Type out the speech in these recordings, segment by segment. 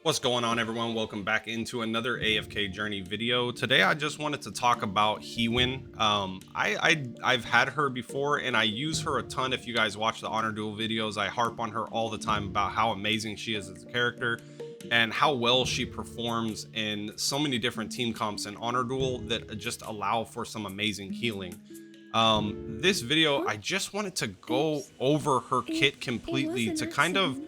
What's going on, everyone? Welcome back into another AFK journey video. Today I just wanted to talk about Hewynn. I've had her before and I use her a ton. If you guys watch the honor duel videos, I harp on her all the time about how amazing she is as a character and how well she performs in so many different team comps and honor duel that just allow for some amazing healing. This video I just wanted to go over her kit completely to kind of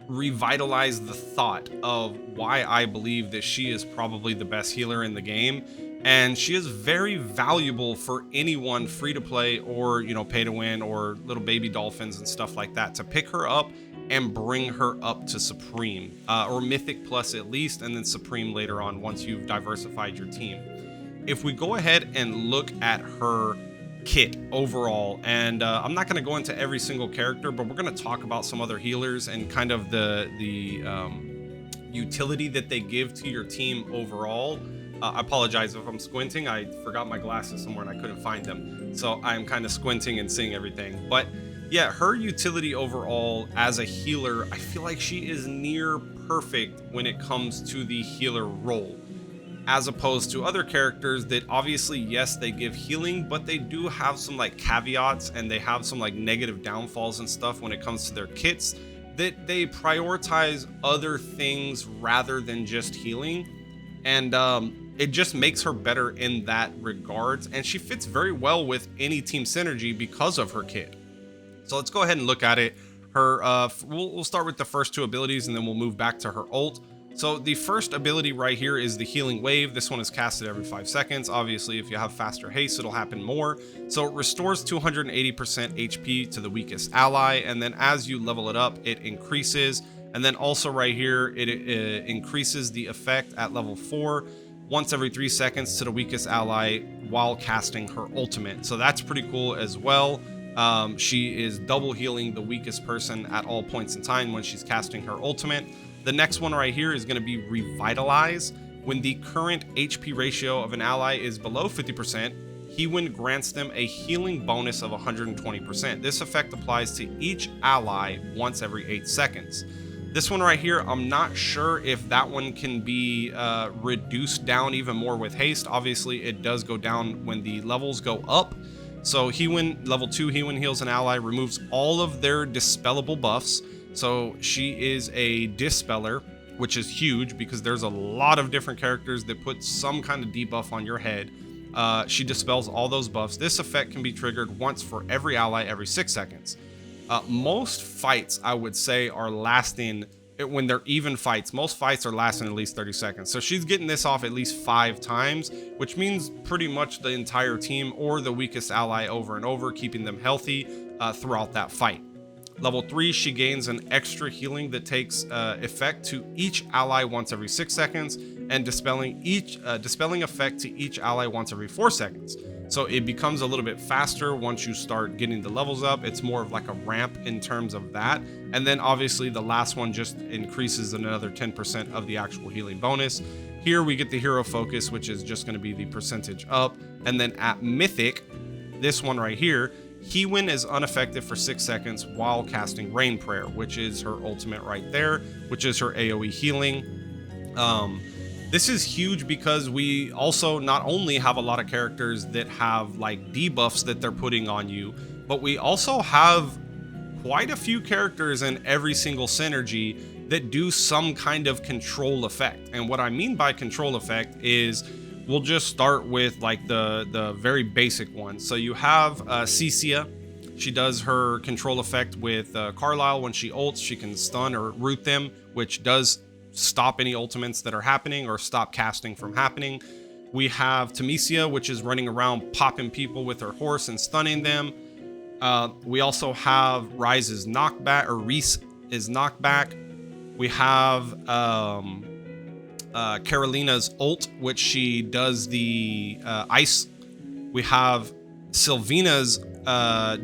revitalize the thought of why I believe that she is probably the best healer in the game, and she is very valuable for anyone free to play or pay to win or little baby dolphins and stuff like that to pick her up and bring her up to supreme or mythic plus at least, and then supreme later on once you've diversified your team. If we go ahead and look at her kit overall, and I'm not going to go into every single character, but we're going to talk about some other healers and kind of the utility that they give to your team overall. I apologize if I'm squinting. I forgot my glasses somewhere and I couldn't find them, so I'm kind of squinting and seeing everything. But yeah, her utility overall as a healer, I feel like she is near perfect when it comes to the healer role, as opposed to other characters that obviously, yes, they give healing, but they do have some like caveats and they have some like negative downfalls and stuff when it comes to their kits, that they prioritize other things rather than just healing. And it just makes her better in that regards, and she fits very well with any team synergy because of her kit. So let's go ahead and look at it. We'll start with the first two abilities and then we'll move back to her ult. So the first ability right here is the healing wave. This one is casted every 5 seconds. Obviously, if you have faster haste, it'll happen more. So it restores 280% HP to the weakest ally, and then as you level it up, it increases. And then also right here, it increases the effect at level 4 once every 3 seconds to the weakest ally while casting her ultimate. So that's pretty cool as well. She is double healing the weakest person at all points in time when she's casting her ultimate. The next one right here is going to be Revitalize. When the current HP ratio of an ally is below 50%, Hewynn grants them a healing bonus of 120%. This effect applies to each ally once every 8 seconds. This one right here, I'm not sure if that one can be reduced down even more with haste. Obviously, it does go down when the levels go up. So Hewynn, level 2, Hewynn heals an ally, removes all of their dispellable buffs. So she is a dispeller, which is huge because there's a lot of different characters that put some kind of debuff on your head. She dispels all those buffs. This effect can be triggered once for every ally every 6 seconds. Most fights, I would say, are lasting, when they're even fights, most fights are lasting at least 30 seconds. So she's getting this off at least 5 times, which means pretty much the entire team or the weakest ally over and over, keeping them healthy throughout that fight. Level 3, she gains an extra healing that takes effect to each ally once every 6 seconds, and dispelling effect to each ally once every 4 seconds. So it becomes a little bit faster once you start getting the levels up. It's more of like a ramp in terms of that. And then obviously the last one just increases another 10% of the actual healing bonus. Here we get the hero focus, which is just going to be the percentage up. And then at mythic, this one right here, Hewynn is unaffected for 6 seconds while casting Rain Prayer, which is her ultimate right there, which is her AoE healing. This is huge because we also not only have a lot of characters that have like debuffs that they're putting on you, but we also have quite a few characters in every single synergy that do some kind of control effect. And what I mean by control effect is, we'll just start with like the very basic ones. So you have Cecia. She does her control effect with Carlisle. When she ults, she can stun or root them, which does stop any ultimates that are happening or stop casting from happening. We have Tamesia, which is running around popping people with her horse and stunning them. We also have Rise's knockback, or Reese is knockback. We have Carolina's ult, which she does the ice. We have Sylvina's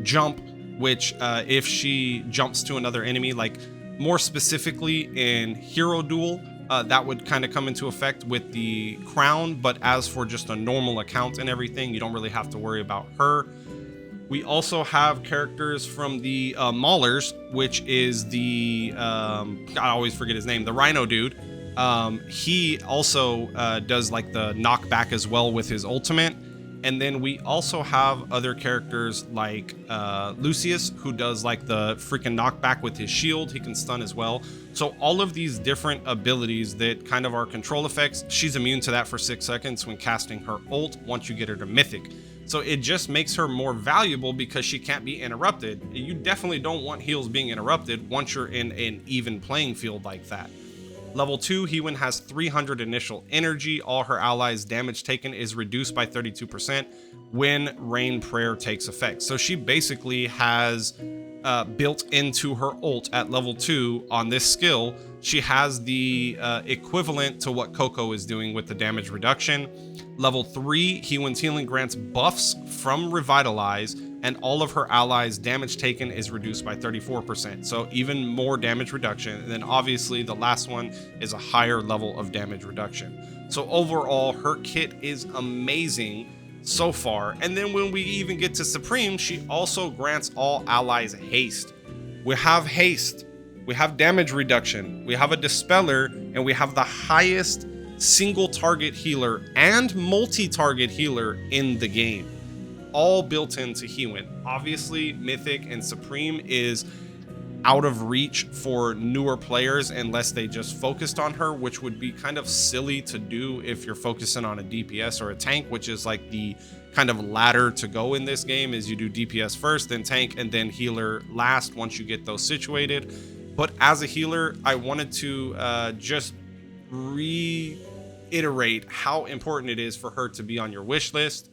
jump, which if she jumps to another enemy, like more specifically in hero duel, that would kind of come into effect with the crown. But as for just a normal account and everything, you don't really have to worry about her. We also have characters from the Maulers, which is the I always forget his name, the Rhino dude. He also does like the knockback as well with his ultimate. And then we also have other characters like Lucius, who does like the freaking knockback with his shield. He can stun as well. So all of these different abilities that kind of are control effects, she's immune to that for 6 seconds when casting her ult once you get her to Mythic. So it just makes her more valuable because she can't be interrupted. You definitely don't want heals being interrupted once you're in an even playing field like that. Level 2, Hewynn has 300 initial energy. All her allies' damage taken is reduced by 32% when Rain Prayer takes effect. So she basically has built into her ult at level 2 on this skill. She has the equivalent to what Coco is doing with the damage reduction. Level 3, Hewynn's healing grants buffs from Revitalize, and all of her allies' damage taken is reduced by 34%. So even more damage reduction. And then obviously the last one is a higher level of damage reduction. So overall, her kit is amazing so far. And then when we even get to Supreme, she also grants all allies haste. We have haste, we have damage reduction, we have a dispeller, and we have the highest single target healer and multi-target healer in the game, all built into Hewynn. Obviously, Mythic and Supreme is out of reach for newer players unless they just focused on her, which would be kind of silly to do if you're focusing on a DPS or a tank, which is like the kind of ladder to go in this game, is you do DPS first, then tank, and then healer last once you get those situated. But as a healer, I wanted to just reiterate how important it is for her to be on your wish list.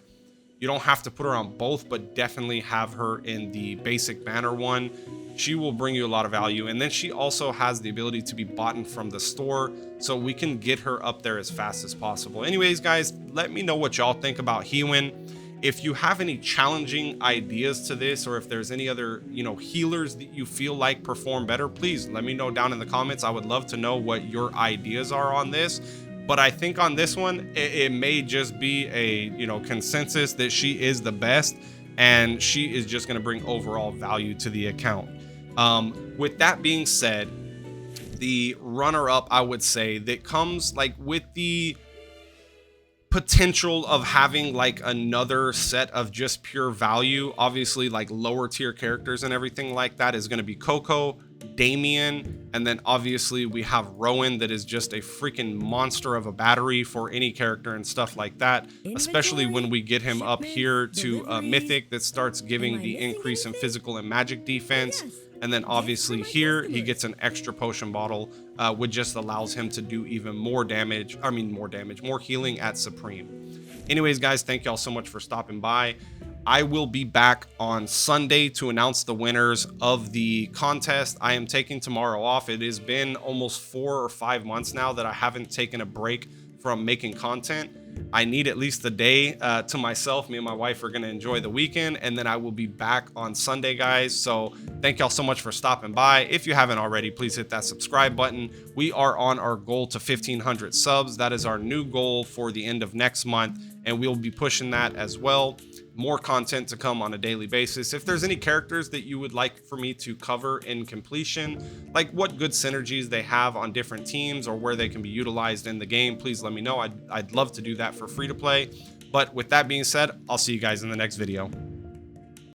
You don't have to put her on both, but definitely have her in the basic banner one. She will bring you a lot of value. And then she also has the ability to be bought from the store, so we can get her up there as fast as possible. Anyways, guys, let me know what y'all think about Hewynn. If you have any challenging ideas to this, or if there's any other, healers that you feel like perform better, please let me know down in the comments. I would love to know what your ideas are on this. But I think on this one, it may just be a, consensus that she is the best, and she is just going to bring overall value to the account. With that being said, the runner-up, I would say, that comes like with the potential of having like another set of just pure value, obviously like lower tier characters and everything like that, is going to be Coco, Damien, and then obviously we have Rowan, that is just a freaking monster of a battery for any character and stuff like that, especially when we get him up here to Mythic, that starts giving the increase in physical and magic defense. And then obviously here he gets an extra potion bottle, which just allows him to do even more damage, more healing at Supreme. Anyways, guys, thank y'all so much for stopping by. I will be back on Sunday to announce the winners of the contest. I am taking tomorrow off. It has been almost 4 or 5 months now that I haven't taken a break from making content. I need at least a day to myself. Me and my wife are going to enjoy the weekend, and then I will be back on Sunday, guys. So thank y'all so much for stopping by. If you haven't already, please hit that subscribe button. We are on our goal to 1,500 subs. That is our new goal for the end of next month, and we'll be pushing that as well. More content to come on a daily basis. If there's any characters that you would like for me to cover in completion, like what good synergies they have on different teams or where they can be utilized in the game, please let me know. I'd love to do that for free to play. But with that being said, I'll see you guys in the next video.